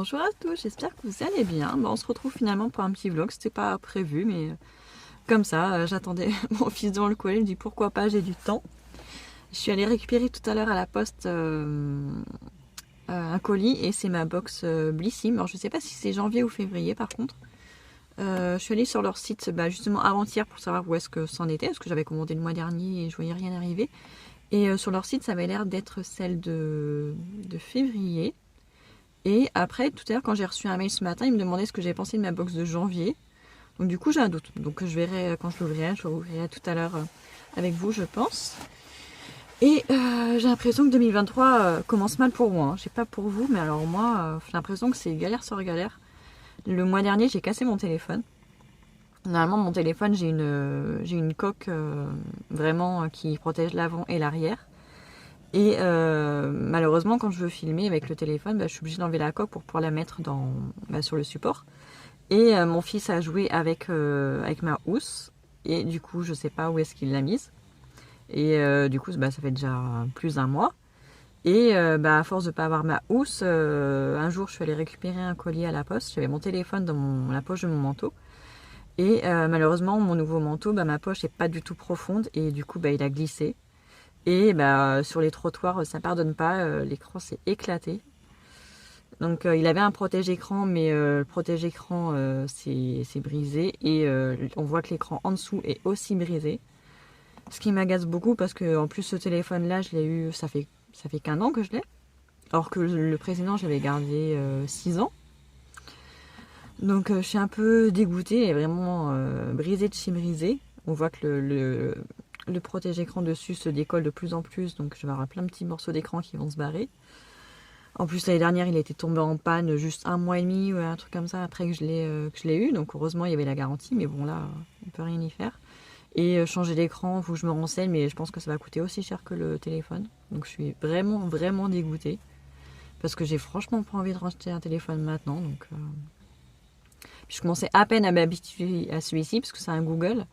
Bonjour à tous, j'espère que vous allez bien. On se retrouve finalement pour un petit vlog, c'était pas prévu mais comme ça, j'attendais mon fils devant le colis, il me dit pourquoi pas, j'ai du temps. Je suis allée récupérer tout à l'heure à la poste un colis et c'est ma box Blissim. Alors je sais pas si c'est janvier ou février par contre. Je suis allée sur leur site justement avant-hier pour savoir où est-ce que c'en était, parce que j'avais commandé le mois dernier et je voyais rien arriver. Et sur leur site ça avait l'air d'être celle de février. Et après, tout à l'heure, quand j'ai reçu un mail ce matin, il me demandait ce que j'avais pensé de ma box de janvier. Donc du coup, j'ai un doute. Donc je verrai quand je l'ouvrirai tout à l'heure avec vous, je pense. Et j'ai l'impression que 2023 commence mal pour moi. Je sais pas pour vous, mais alors moi, j'ai l'impression que c'est galère sur galère. Le mois dernier, j'ai cassé mon téléphone. Normalement, mon téléphone, j'ai une coque vraiment qui protège l'avant et l'arrière. Et malheureusement, quand je veux filmer avec le téléphone, je suis obligée d'enlever la coque pour pouvoir la mettre sur le support. Et mon fils a joué avec ma housse. Et du coup, je sais pas où est-ce qu'il l'a mise. Et du coup, ça fait déjà plus d'un mois. Et à force de ne pas avoir ma housse, un jour, je suis allée récupérer un colis à la poste. J'avais mon téléphone dans la poche de mon manteau. Et malheureusement, mon nouveau manteau, ma poche n'est pas du tout profonde. Et du coup, il a glissé. Et sur les trottoirs, ça pardonne pas, l'écran s'est éclaté. Donc il avait un protège-écran, mais le protège-écran s'est brisé. Et on voit que l'écran en dessous est aussi brisé. Ce qui m'agace beaucoup parce que en plus ce téléphone-là, je l'ai eu, ça fait qu'1 an que je l'ai. Alors que le précédent, j'avais gardé 6 ans. Donc je suis un peu dégoûtée, elle est vraiment brisée de chez brisée. On voit que le protège-écran dessus se décolle de plus en plus, donc je vais avoir plein de petits morceaux d'écran qui vont se barrer. En plus l'année dernière il était tombé en panne juste 1 mois et demi ou un truc comme ça après que je l'ai eu, donc heureusement il y avait la garantie, mais bon là on peut rien y faire. Et changer d'écran, il faut que je me renseigne, mais je pense que ça va coûter aussi cher que le téléphone. Donc je suis vraiment vraiment dégoûtée parce que j'ai franchement pas envie de racheter un téléphone maintenant, donc puis je commençais à peine à m'habituer à celui-ci parce que c'est un Google.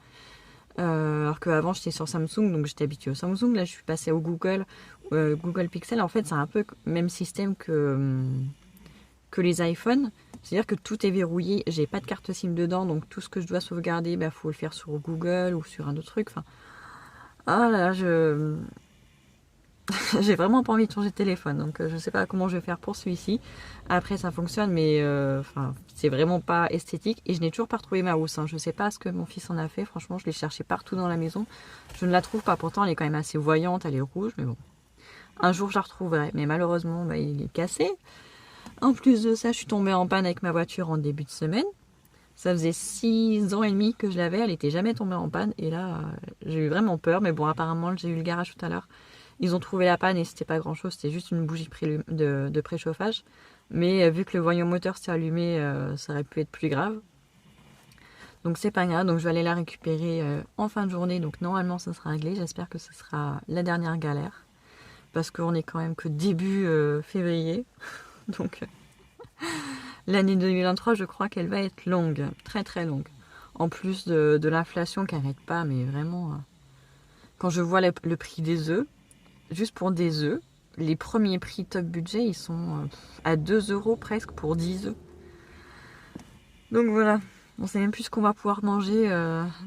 Alors qu'avant j'étais sur Samsung, donc j'étais habituée au Samsung. Là je suis passée au Google Pixel. En fait c'est un peu le même système que les iPhones. C'est-à-dire que tout est verrouillé, j'ai pas de carte SIM dedans, donc tout ce que je dois sauvegarder, faut le faire sur Google ou sur un autre truc. Enfin, ah là, j'ai vraiment pas envie de changer de téléphone, donc je sais pas comment je vais faire pour celui-ci. Après ça fonctionne, mais c'est vraiment pas esthétique. Et je n'ai toujours pas retrouvé ma housse. Je sais pas ce que mon fils en a fait. Franchement, je l'ai cherché partout dans la maison. Je ne la trouve pas. Pourtant, elle est quand même assez voyante, elle est rouge, mais bon. Un jour, je la retrouverai. Mais malheureusement, il est cassé. En plus de ça, je suis tombée en panne avec ma voiture en début de semaine. Ça faisait 6 ans et demi que je l'avais. Elle n'était jamais tombée en panne. Et là, j'ai eu vraiment peur. Mais bon, apparemment, j'ai eu le garage tout à l'heure. Ils ont trouvé la panne et c'était pas grand chose, c'était juste une bougie de préchauffage. Mais vu que le voyant moteur s'est allumé, ça aurait pu être plus grave. Donc c'est pas grave, donc je vais aller la récupérer en fin de journée. Donc normalement ça sera réglé, j'espère que ce sera la dernière galère. Parce qu'on est quand même que début février. Donc l'année 2023 je crois qu'elle va être longue, très très longue. En plus de l'inflation qui n'arrête pas, mais vraiment... quand je vois le prix des œufs, juste pour des œufs, les premiers prix top budget, ils sont à 2 € presque pour 10 œufs. Donc voilà, on sait même plus ce qu'on va pouvoir manger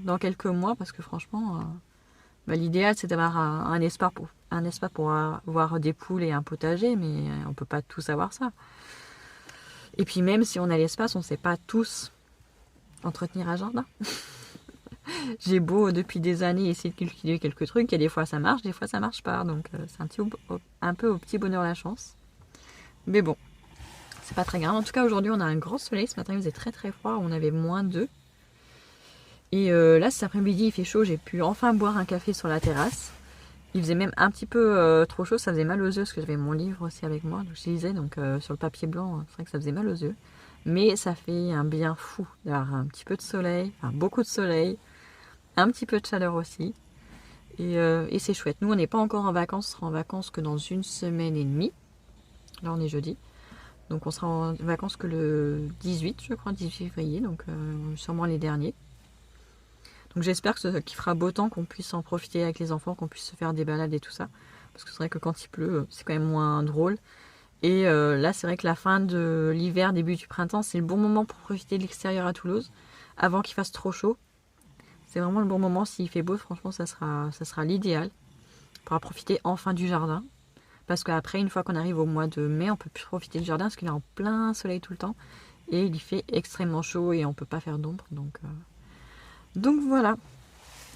dans quelques mois, parce que franchement, l'idéal c'est d'avoir un espace pour avoir des poules et un potager, mais on peut pas tous avoir ça. Et puis même si on a l'espace, on sait pas tous entretenir un jardin. J'ai beau depuis des années essayer de cultiver quelques trucs, et des fois ça marche, des fois ça marche pas. Donc c'est un peu au petit bonheur la chance. Mais bon, c'est pas très grave. En tout cas aujourd'hui on a un grand soleil. Ce matin il faisait très très froid, on avait -2. Et là cet après-midi il fait chaud, j'ai pu enfin boire un café sur la terrasse. Il faisait même un petit peu trop chaud, ça faisait mal aux yeux parce que j'avais mon livre aussi avec moi. Donc je lisais, donc sur le papier blanc, c'est vrai que ça faisait mal aux yeux. Mais ça fait un bien fou d'avoir un petit peu de soleil, enfin beaucoup de soleil. Un petit peu de chaleur aussi. Et c'est chouette. Nous, on n'est pas encore en vacances. On sera en vacances que dans 1 semaine et demie. Là, on est jeudi. Donc, on sera en vacances que le 18, je crois, 18 février. Donc, sûrement les derniers. Donc, j'espère qu'il fera beau temps, qu'on puisse en profiter avec les enfants, qu'on puisse se faire des balades et tout ça. Parce que c'est vrai que quand il pleut, c'est quand même moins drôle. Et là, c'est vrai que la fin de l'hiver, début du printemps, c'est le bon moment pour profiter de l'extérieur à Toulouse, avant qu'il fasse trop chaud. C'est vraiment le bon moment. S'il fait beau, franchement, ça sera l'idéal. On pourra profiter enfin du jardin. Parce qu'après, une fois qu'on arrive au mois de mai, on peut plus profiter du jardin parce qu'il est en plein soleil tout le temps. Et il y fait extrêmement chaud et on peut pas faire d'ombre. Donc voilà.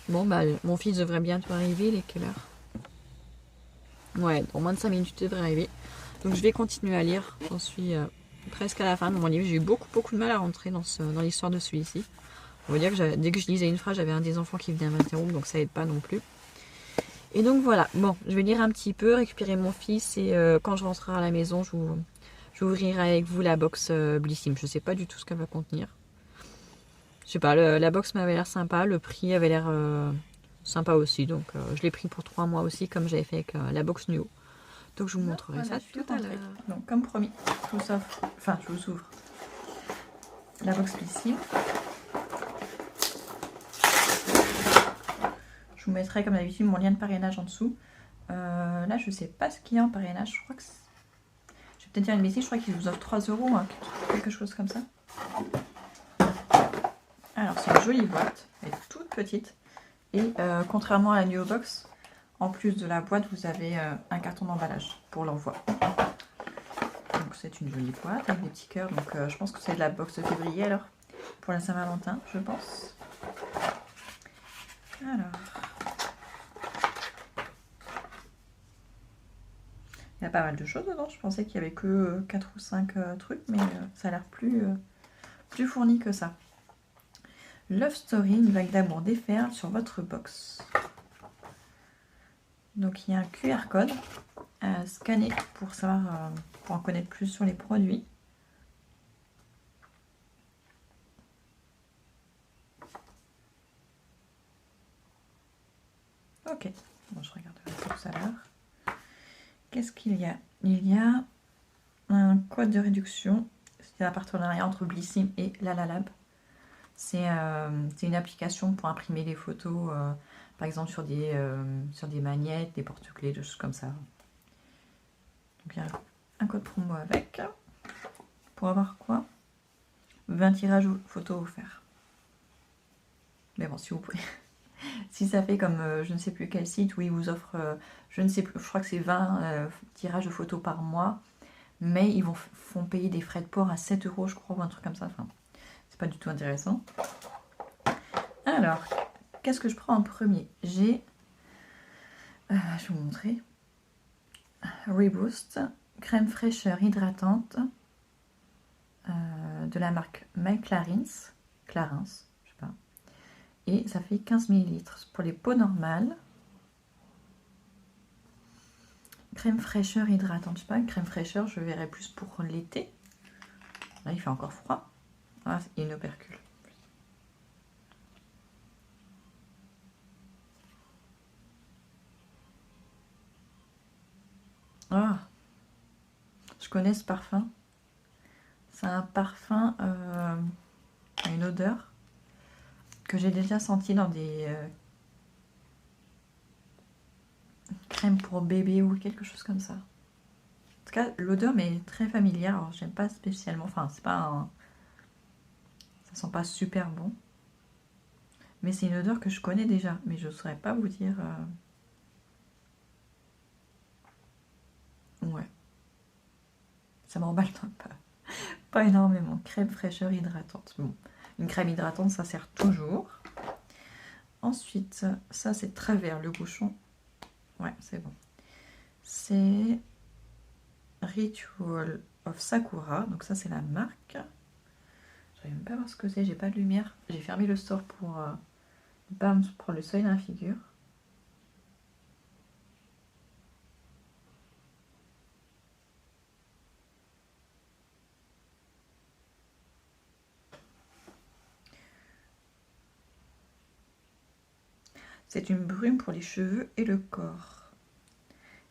Bon, bah, mon fils devrait bientôt arriver. Il est quelle heure? Ouais, dans moins de 5 minutes, il devrait arriver. Donc je vais continuer à lire. J'en suis presque à la fin de mon livre. J'ai eu beaucoup de mal à rentrer dans l'histoire de celui-ci. On va dire que dès que je lisais une phrase, j'avais un des enfants qui venait m'interrompre, donc ça aide pas non plus. Et donc voilà, bon, je vais lire un petit peu, récupérer mon fils et quand je rentrerai à la maison, j'ouvrirai avec vous la box Blissim. Je sais pas du tout ce qu'elle va contenir. Je sais pas, la box m'avait l'air sympa, le prix avait l'air sympa aussi, donc je l'ai pris pour 3 mois aussi, comme j'avais fait avec la box Nuo. Donc je vous montrerai ça tout à l'heure. Donc comme promis, je vous ouvre la box Blissim. Je vous mettrai comme d'habitude mon lien de parrainage en dessous. Là, je sais pas ce qu'il y a en parrainage. Je crois que je vais peut-être dire une bêtise. Je crois qu'ils vous offrent 3 €, hein, quelque chose comme ça. Alors, c'est une jolie boîte. Elle est toute petite. Et contrairement à la Nuo Box, en plus de la boîte, vous avez un carton d'emballage pour l'envoi. Donc, c'est une jolie boîte avec des petits cœurs. Donc, je pense que c'est de la box de février alors. Pour la Saint-Valentin, je pense. Alors. Il y a pas mal de choses dedans. Je pensais qu'il y avait que 4 ou 5 trucs, mais ça a l'air plus fourni que ça. Love Story, une vague d'amour déferle sur votre box. Donc il y a un QR code à scanner pour savoir, pour en connaître plus sur les produits. Ok, bon, je regarderai tout à l'heure. Qu'est-ce qu'il y a? Il y a un code de réduction. C'est un partenariat entre Blissim et Lalalab. C'est une application pour imprimer les photos, par exemple sur des magnettes, des porte-clés, des choses comme ça. Donc il y a un code promo avec. Pour avoir quoi? 20 tirages photos offerts. Mais bon, si vous pouvez. Si ça fait comme je ne sais plus quel site où ils vous offrent, je ne sais plus, je crois que c'est 20 tirages de photos par mois, mais ils font payer des frais de port à 7 €, je crois, ou un truc comme ça. Enfin, c'est pas du tout intéressant. Alors, qu'est-ce que je prends en premier? J'ai, je vais vous montrer, Reboost, crème fraîcheur hydratante de la marque Clarins, je sais pas. Et ça fait 15 ml pour les peaux normales. Crème fraîcheur hydratante, je sais pas, crème fraîcheur, je verrai plus pour l'été. Là, il fait encore froid. Ah, il y a une opercule. Ah, je connais ce parfum. C'est un parfum à une odeur que j'ai déjà senti dans des crèmes pour bébé ou quelque chose comme ça. En tout cas, l'odeur m'est très familière. Alors, j'aime pas spécialement. Enfin, c'est pas un... ça sent pas super bon. Mais c'est une odeur que je connais déjà. Mais je ne saurais pas vous dire. Ouais. Ça m'emballe pas énormément. Crème fraîcheur hydratante. Bon, une crème hydratante, ça sert toujours. Ensuite, ça c'est travers le bouchon. Ouais, c'est bon. C'est Ritual of Sakura. Donc ça c'est la marque. Je n'arrive même pas à voir ce que c'est. J'ai pas de lumière. J'ai fermé le store pour ne pas me prendre le seuil dans la figure. C'est une brume pour les cheveux et le corps.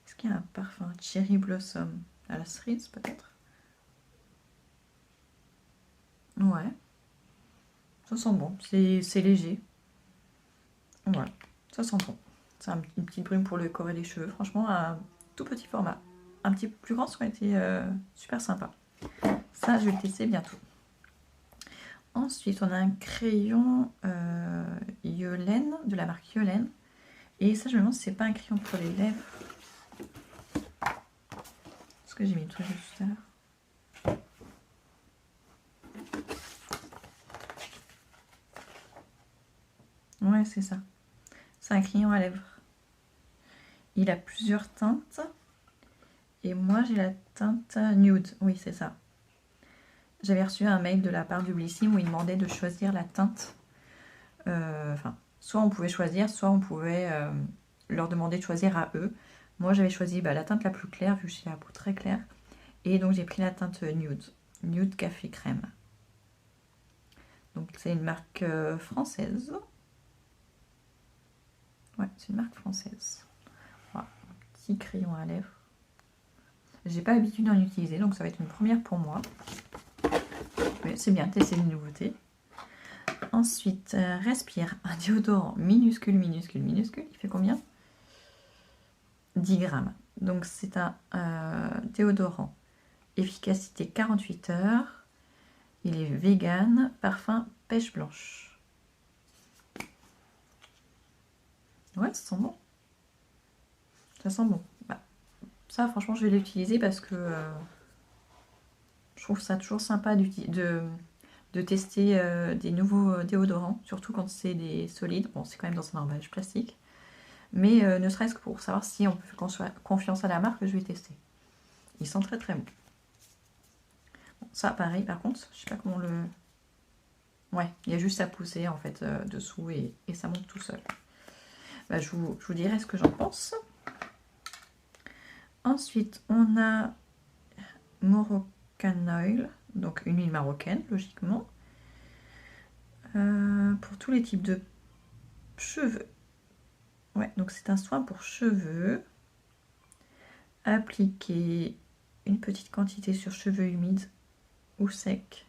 Est-ce qu'il y a un parfum Cherry Blossom à la cerise peut-être? Ouais. Ça sent bon. C'est léger. Ouais. Ça sent bon. C'est une petite brume pour le corps et les cheveux. Franchement, un tout petit format. un petit peu plus grand, ça aurait été super sympa. Ça, je vais le tester bientôt. Ensuite, on a un crayon Yolène, de la marque Yolène. Et ça, je me demande si c'est pas un crayon pour les lèvres. Est-ce que j'ai mis le truc juste tout à l'heure? Ouais, c'est ça. C'est un crayon à lèvres. Il a plusieurs teintes. Et moi, j'ai la teinte nude. Oui, c'est ça. J'avais reçu un mail de la part du Blissim où il demandait de choisir la teinte. Enfin, soit on pouvait choisir, soit on pouvait leur demander de choisir à eux. Moi, j'avais choisi la teinte la plus claire, vu que j'ai la peau très claire. Et donc, j'ai pris la teinte nude. Nude café crème. Donc, c'est une marque française. Ouais, c'est une marque française. Voilà, un petit crayon à lèvres. J'ai pas l'habitude d'en utiliser, donc ça va être une première pour moi. Mais c'est bien, tester une nouveauté. Ensuite, Respire, un déodorant minuscule, minuscule, minuscule. Il fait combien? 10 grammes. Donc c'est un déodorant. Efficacité 48 heures. Il est vegan, parfum pêche blanche. Ouais, ça sent bon. Ça sent bon. Ça, franchement, je vais l'utiliser parce que je trouve ça toujours sympa de tester des nouveaux déodorants, surtout quand c'est des solides. Bon, c'est quand même dans un emballage plastique. Mais ne serait-ce que pour savoir si on peut faire confiance à la marque, je vais tester. Ils sont très très bons. Bon, ça, pareil, par contre, je sais pas comment le... Ouais, il y a juste à pousser en fait dessous et ça monte tout seul. Je vous dirai ce que j'en pense. Ensuite, on a Moroccan Oil, donc une huile marocaine, logiquement. Pour tous les types de cheveux. Ouais, donc c'est un soin pour cheveux. Appliquer une petite quantité sur cheveux humides ou secs.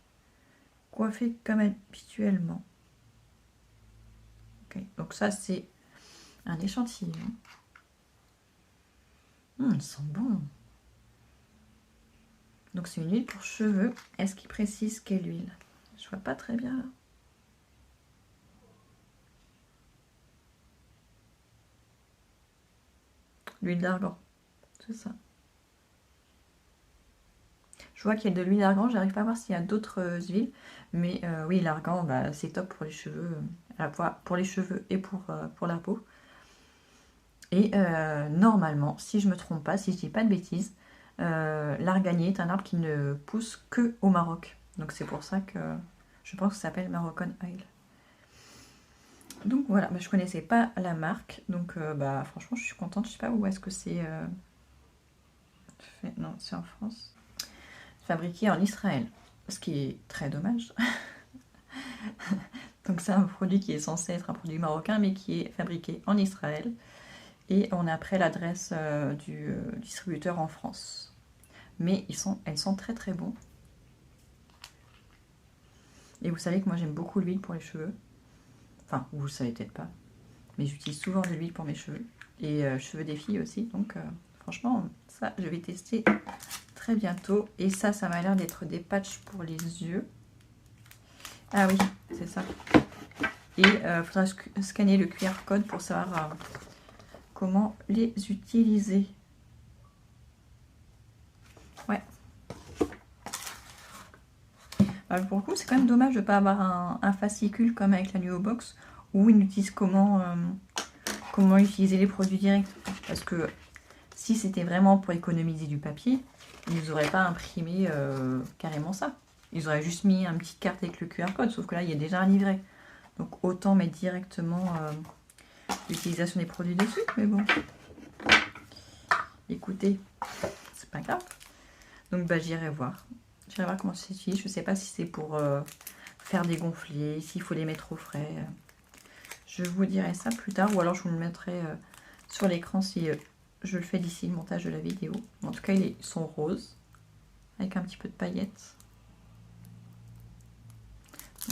Coiffer comme habituellement. Ok, donc ça c'est un échantillon. Il sent bon. Donc c'est une huile pour cheveux. Est-ce qu'il précise quelle huile? Je vois pas très bien là. L'huile d'argan, c'est ça. Je vois qu'il y a de l'huile d'argan, j'arrive pas à voir s'il y a d'autres huiles. Mais oui, l'argan, c'est top pour les cheveux, à la fois pour les cheveux et pour la peau. Et normalement, si je me trompe pas, si je dis pas de bêtises, l'arganier est un arbre qui ne pousse que au Maroc. Donc c'est pour ça que je pense que ça s'appelle Moroccan Oil. Donc voilà, je connaissais pas la marque, donc franchement je suis contente. Je sais pas où est-ce que c'est fait. Non, c'est en France. Fabriqué en Israël, ce qui est très dommage. Donc c'est un produit qui est censé être un produit marocain, mais qui est fabriqué en Israël. Et on a après l'adresse du distributeur en France. Mais elles sont très très bons. Et vous savez que moi j'aime beaucoup l'huile pour les cheveux. Enfin, vous le savez peut-être pas. Mais j'utilise souvent de l'huile pour mes cheveux. Et cheveux des filles aussi. Donc franchement, ça je vais tester très bientôt. Et ça m'a l'air d'être des patchs pour les yeux. Ah oui, c'est ça. Et il faudra scanner le QR code pour savoir comment les utiliser. Ouais. Pour le coup, c'est quand même dommage de ne pas avoir un fascicule comme avec la Nuobox où ils nous disent comment utiliser les produits directs. Parce que si c'était vraiment pour économiser du papier, ils nous auraient pas imprimé carrément ça. Ils auraient juste mis un petit carte avec le QR code, sauf que là, il y a déjà un livret. Donc autant mettre directement l'utilisation des produits dessus, mais bon. Écoutez, c'est pas grave. Donc j'irai voir. J'irai voir comment ça s'utilise. Je sais pas si c'est pour faire des gonflés, s'il faut les mettre au frais. Je vous dirai ça plus tard, ou alors je vous le mettrai sur l'écran si je le fais d'ici le montage de la vidéo. En tout cas, ils sont roses, avec un petit peu de paillettes.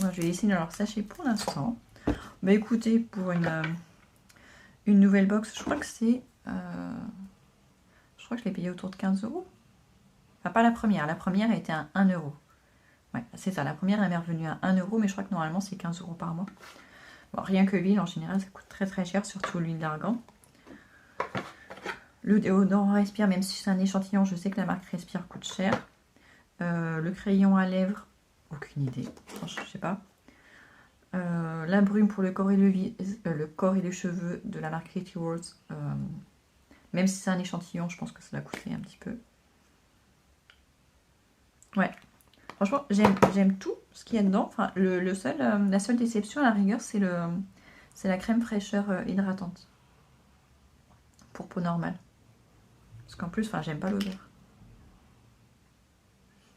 Moi, je vais laisser dans leur sachet pour l'instant. Bah écoutez, pour une nouvelle box, je crois que c'est Je crois que je l'ai payé autour de 15 euros. Enfin, pas la première. La première était à 1 euro. Ouais, c'est ça. La première, elle m'est revenue à 1 euro, mais je crois que normalement, c'est 15 euros par mois. Bon, rien que l'huile, en général, ça coûte très très cher, surtout l'huile d'argan. Le déodorant Respire, même si c'est un échantillon, je sais que la marque Respire coûte cher. Le crayon à lèvres, aucune idée. Franchement, je sais pas. La brume pour le corps et les cheveux de la marque Katie Worth. Même si c'est un échantillon, je pense que ça va coûter un petit peu. Ouais. Franchement, j'aime tout ce qu'il y a dedans. Enfin, la seule déception à la rigueur, c'est la crème fraîcheur hydratante. Pour peau normale. Parce qu'en plus, enfin, j'aime pas l'odeur.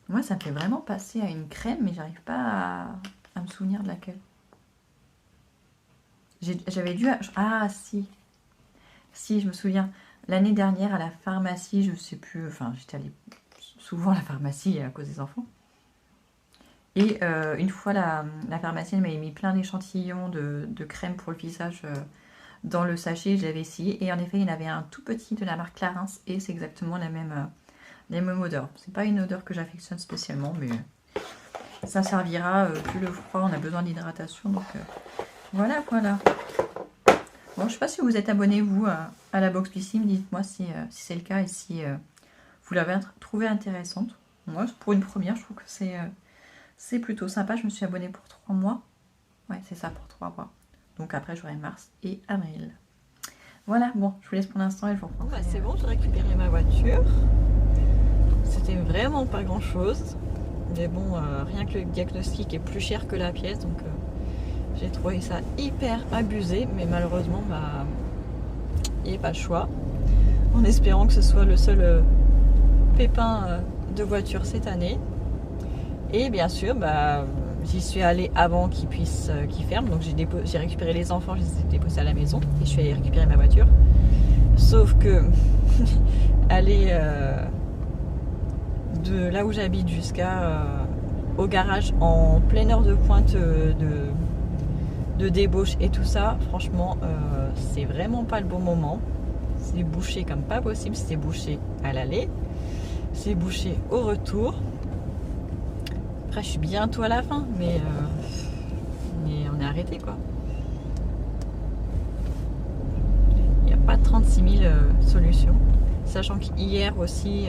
Moi, ça me fait vraiment passer à une crème, mais j'arrive pas à me souvenir de laquelle. J'avais dû... Ah, si. Si, je me souviens. L'année dernière, à la pharmacie, je sais plus... Enfin, j'étais allée souvent à la pharmacie à cause des enfants. Et une fois, la pharmacienne m'avait mis plein d'échantillons de crème pour le visage dans le sachet. J'avais essayé. Et en effet, il y en avait un tout petit de la marque Clarins. Et c'est exactement la même odeur. C'est pas une odeur que j'affectionne spécialement, mais ça servira. Plus le froid, on a besoin d'hydratation. Donc voilà, voilà. Bon, je sais pas si vous êtes abonné, vous, à la box Blissim. Dites-moi si c'est le cas et si vous l'avez trouvée intéressante. Moi, pour une première, je trouve que c'est plutôt sympa. Je me suis abonnée pour 3 mois. Ouais, c'est ça, pour 3 mois. Donc après, j'aurai mars et avril. Voilà, bon, je vous laisse pour l'instant et je vous reprends. Bah, c'est bon, j'ai récupéré ma voiture. C'était vraiment pas grand-chose. Mais bon, rien que le diagnostic est plus cher que la pièce. Donc j'ai trouvé ça hyper abusé. Mais malheureusement, bah, il n'y a pas le choix. En espérant que ce soit le seul pépin de voiture cette année. Et bien sûr, bah, j'y suis allée avant qu'ils ferment. Donc j'ai récupéré les enfants, je les ai déposés à la maison. Et je suis allée récupérer ma voiture. Sauf que aller de là où j'habite au garage en pleine heure de pointe de débauche et tout ça, franchement, c'est vraiment pas le bon moment. C'est bouché comme pas possible. C'est bouché à l'aller. C'est bouché au retour. Après, je suis bientôt à la fin, mais on est arrêté, quoi. Il n'y a pas 36 000 solutions. Sachant qu'hier aussi,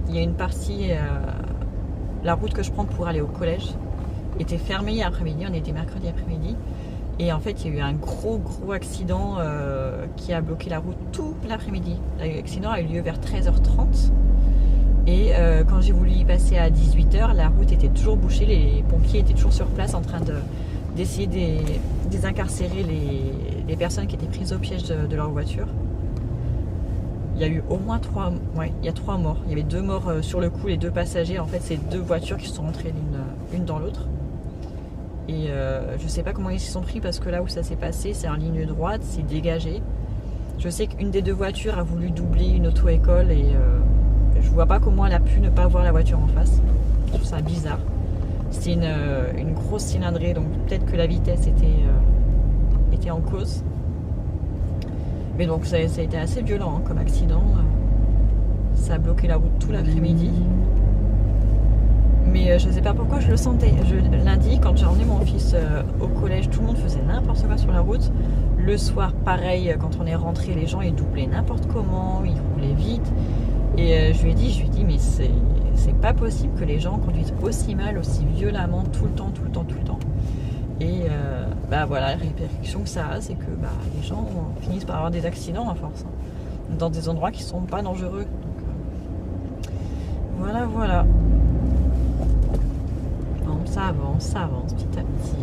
il y a une partie, la route que je prends pour aller au collège était fermée hier après-midi. On était mercredi après-midi. Et en fait, il y a eu un gros accident qui a bloqué la route tout l'après-midi. L'accident a eu lieu vers 13h30. Et quand j'ai voulu y passer à 18h, la route était toujours bouchée, les pompiers étaient toujours sur place en train d'essayer de désincarcérer les personnes qui étaient prises au piège de leur voiture. Il y a eu au moins 3 morts. Il y avait 2 morts sur le coup, les 2 passagers. En fait, c'est 2 voitures qui se sont rentrées l'une dans l'autre. Et je sais pas comment ils s'y sont pris parce que là où ça s'est passé, c'est en ligne droite, c'est dégagé. Je sais qu'une des 2 voitures a voulu doubler une auto-école et... je vois pas comment elle a pu ne pas voir la voiture en face. Je trouve ça bizarre. C'était une grosse cylindrée, donc peut-être que la vitesse était en cause. Mais donc ça a été assez violent hein, comme accident. Ça a bloqué la route tout l'après-midi. Mais je sais pas pourquoi je le sentais. Lundi, quand j'ai emmené mon fils au collège, tout le monde faisait n'importe quoi sur la route. Le soir, pareil, quand on est rentré, les gens ils doublaient n'importe comment, ils roulaient vite. Et je lui ai dit, mais c'est pas possible que les gens conduisent aussi mal, aussi violemment, tout le temps. Et bah voilà, la répercussion que ça a, c'est que bah, les gens finissent par avoir des accidents à force, hein, dans des endroits qui sont pas dangereux. Donc, voilà. Bon, ça avance petit à petit.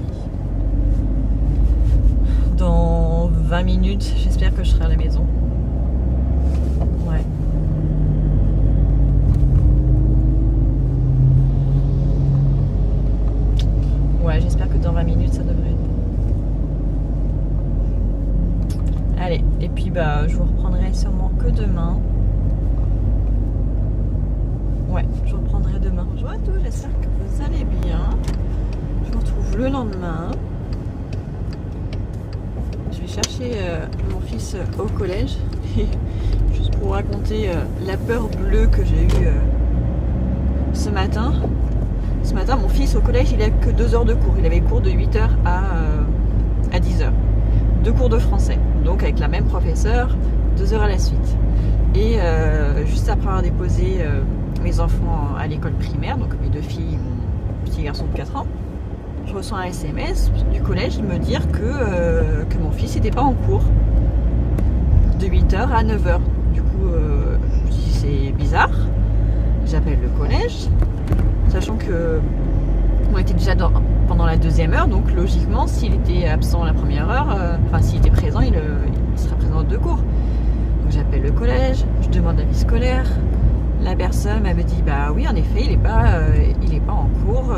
Dans 20 minutes, j'espère que je serai à la maison. Ouais. Ouais, j'espère que dans 20 minutes, ça devrait être bon. Allez, et puis bah, je vous reprendrai sûrement que demain. Ouais, je reprendrai demain. Bonjour à tous, j'espère que vous allez bien. Je vous retrouve le lendemain. Je vais chercher mon fils au collège. Juste pour vous raconter la peur bleue que j'ai eue ce matin. Ce matin, mon fils au collège, il a que 2 heures de cours. Il avait cours de 8h à 10h. 2 cours de français. Donc avec la même professeure, 2 heures à la suite. Et juste après avoir déposé mes enfants à l'école primaire, donc mes 2 filles, mon petit garçon de 4 ans, je reçois un SMS du collège me dire que mon fils n'était pas en cours de 8h à 9h. Du coup, je me dis c'est bizarre. J'appelle le collège, sachant que on était déjà pendant la 2e heure, donc logiquement, s'il était absent la première heure, enfin s'il était présent, il serait présent aux 2 cours. Donc j'appelle le collège, je demande l'avis scolaire. La personne m'avait dit bah oui, en effet, il est pas en cours.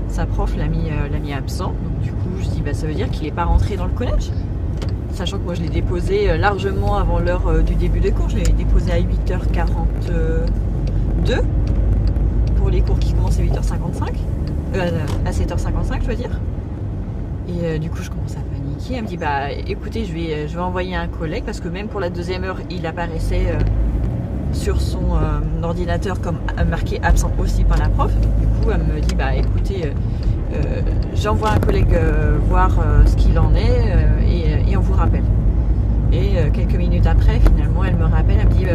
Sa prof l'a mis absent. Donc du coup, je dis bah ça veut dire qu'il n'est pas rentré dans le collège. Sachant que moi je l'ai déposé largement avant l'heure du début des cours. Je l'ai déposé à 8h42 pour les cours qui commencent à 8h55. À 7h55 je veux dire. Et du coup je commence à paniquer. Elle me dit bah écoutez, je vais envoyer un collègue parce que même pour la 2e heure il apparaissait sur son ordinateur comme marqué absent aussi par la prof. Du coup elle me dit bah écoutez, j'envoie un collègue voir ce qu'il en est et on vous rappelle. Et quelques minutes après finalement elle me rappelle, elle me dit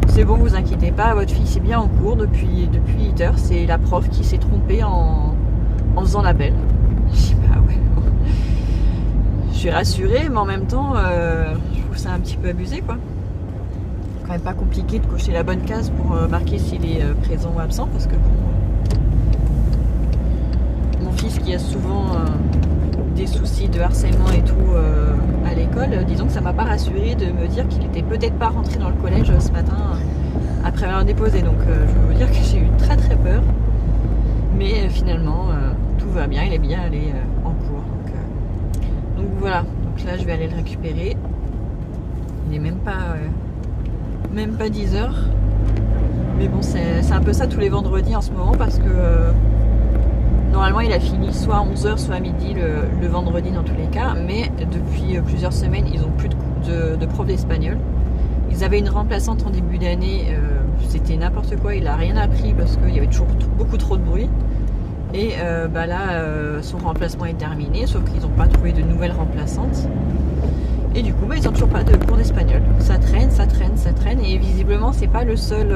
c'est bon, vous inquiétez pas, votre fille est bien en cours depuis 8 heures, c'est la prof qui s'est trompée en faisant l'appel. Je dis bah ouais bon. Je suis rassurée mais en même temps je trouve ça un petit peu abusé quoi. Quand même pas compliqué de cocher la bonne case pour marquer s'il est présent ou absent parce que bon, mon fils qui a souvent des soucis de harcèlement et tout à l'école, disons que ça m'a pas rassuré de me dire qu'il était peut-être pas rentré dans le collège ce matin après avoir déposé. Donc je veux vous dire que j'ai eu très très peur, mais finalement tout va bien, il est bien allé en cours. Donc voilà, donc là je vais aller le récupérer. Il est même pas 10h, mais bon c'est un peu ça tous les vendredis en ce moment parce que normalement il a fini soit à 11h soit à midi le vendredi dans tous les cas, mais depuis plusieurs semaines ils ont plus de prof d'espagnol. Ils avaient une remplaçante en début d'année, c'était n'importe quoi, il a rien appris parce qu'il y avait toujours beaucoup trop de bruit. Et là son remplacement est terminé, sauf qu'ils n'ont pas trouvé de nouvelle remplaçante. Et du coup ils n'ont toujours pas de cours d'espagnol. Ça traîne, et visiblement c'est pas le seul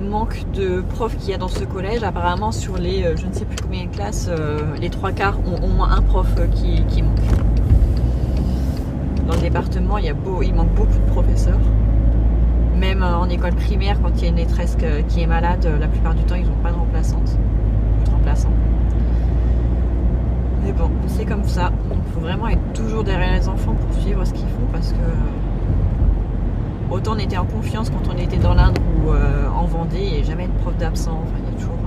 manque de profs qu'il y a dans ce collège. Apparemment sur les je ne sais plus combien de classes, les 3/4 ont au moins un prof qui manque. Dans le département il manque beaucoup de professeurs. Même en école primaire, quand il y a une maîtresse qui est malade, la plupart du temps ils n'ont pas de remplaçante ou de remplaçant. Mais bon, c'est comme ça. Il faut vraiment être toujours derrière les enfants pour suivre ce qu'ils font parce que autant on était en confiance quand on était dans l'Indre ou en Vendée et jamais de prof d'absent. Enfin, il y a toujours.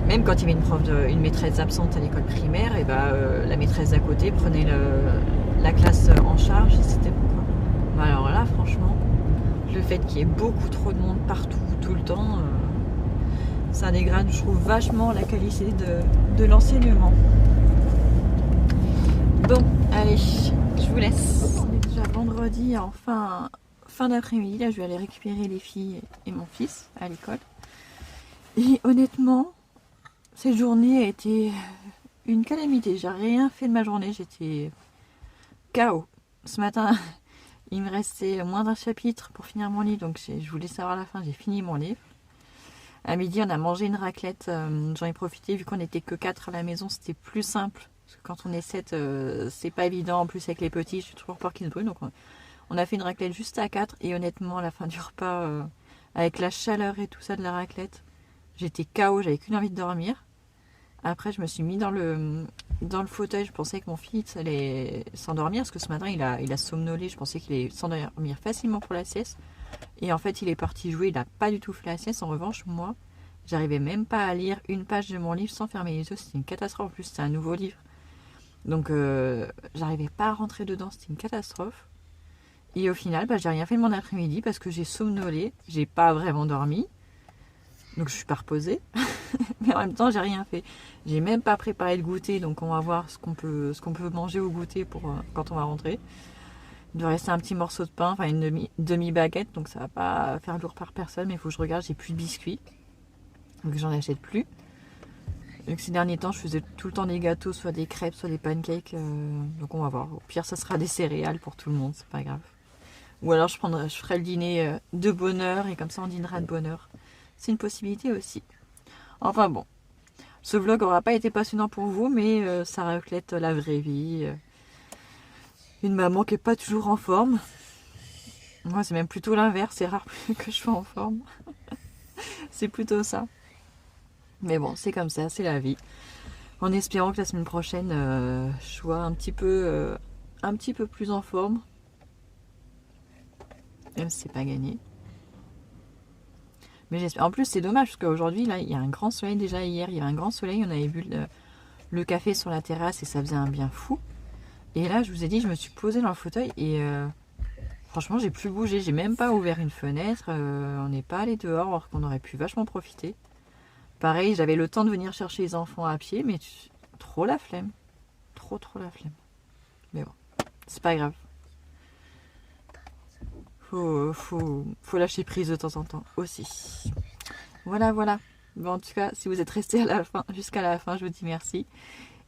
Même quand il y avait une maîtresse absente à l'école primaire, et la maîtresse d'à côté prenait la classe en charge et c'était bon quoi. Mais alors là, franchement, le fait qu'il y ait beaucoup trop de monde partout, tout le temps. Ça dégrade, je trouve, vachement la qualité de l'enseignement. Bon, allez, je vous laisse. On est déjà vendredi, fin d'après-midi. Là, je vais aller récupérer les filles et mon fils à l'école. Et honnêtement, cette journée a été une calamité. J'ai rien fait de ma journée, j'étais KO. Ce matin, il me restait moins d'un chapitre pour finir mon livre, donc je voulais savoir à la fin, j'ai fini mon livre. À midi, on a mangé une raclette. J'en ai profité, vu qu'on n'était que 4 à la maison, c'était plus simple. Parce que quand on est 7, c'est pas évident. En plus, avec les petits, je suis toujours peur qu'ils se brûlent. Donc, on a fait une raclette juste à 4. Et honnêtement, à la fin du repas, avec la chaleur et tout ça de la raclette, j'étais KO, j'avais qu'une envie de dormir. Après, je me suis mis dans le fauteuil. Je pensais que mon fils allait s'endormir. Parce que ce matin, il a somnolé. Je pensais qu'il allait s'endormir facilement pour la sieste. Et en fait, il est parti jouer, il n'a pas du tout fait la sieste. En revanche, moi, j'arrivais même pas à lire une page de mon livre sans fermer les yeux. C'était une catastrophe. En plus, c'était un nouveau livre. Donc, j'arrivais pas à rentrer dedans. C'était une catastrophe. Et au final, j'ai rien fait de mon après-midi parce que j'ai somnolé. J'ai pas vraiment dormi. Donc, je suis pas reposée. Mais en même temps, j'ai rien fait. J'ai même pas préparé le goûter. Donc, on va voir ce qu'on peut manger au goûter pour quand on va rentrer. Il doit rester un petit morceau de pain, enfin une demi-baguette, donc ça va pas faire lourd par personne, mais il faut que je regarde, j'ai plus de biscuits. Donc j'en achète plus. Donc ces derniers temps, je faisais tout le temps des gâteaux, soit des crêpes, soit des pancakes. Donc on va voir. Au pire, ça sera des céréales pour tout le monde, c'est pas grave. Ou alors je ferai le dîner de bonne heure et comme ça on dînera de bonne heure. C'est une possibilité aussi. Enfin bon, ce vlog aura pas été passionnant pour vous, mais ça reflète la vraie vie. Une maman qui est pas toujours en forme. Moi, c'est même plutôt l'inverse. C'est rare que je sois en forme. C'est plutôt ça. Mais bon, c'est comme ça, c'est la vie. En espérant que la semaine prochaine, je sois un petit peu plus en forme. Même si c'est pas gagné. Mais j'espère. En plus, c'est dommage parce qu'aujourd'hui, là, il y a un grand soleil. Déjà hier, il y avait un grand soleil. On avait bu le café sur la terrasse et ça faisait un bien fou. Et là, je vous ai dit, je me suis posée dans le fauteuil et franchement, j'ai plus bougé. J'ai même pas ouvert une fenêtre. On n'est pas allé dehors alors qu'on aurait pu vachement profiter. Pareil, j'avais le temps de venir chercher les enfants à pied, mais trop la flemme. Trop la flemme. Mais bon, c'est pas grave. Faut lâcher prise de temps en temps aussi. Voilà. Bon, en tout cas, si vous êtes resté jusqu'à la fin, je vous dis merci.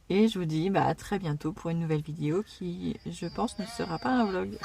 Et je vous dis à très bientôt pour une nouvelle vidéo qui, je pense, ne sera pas un vlog.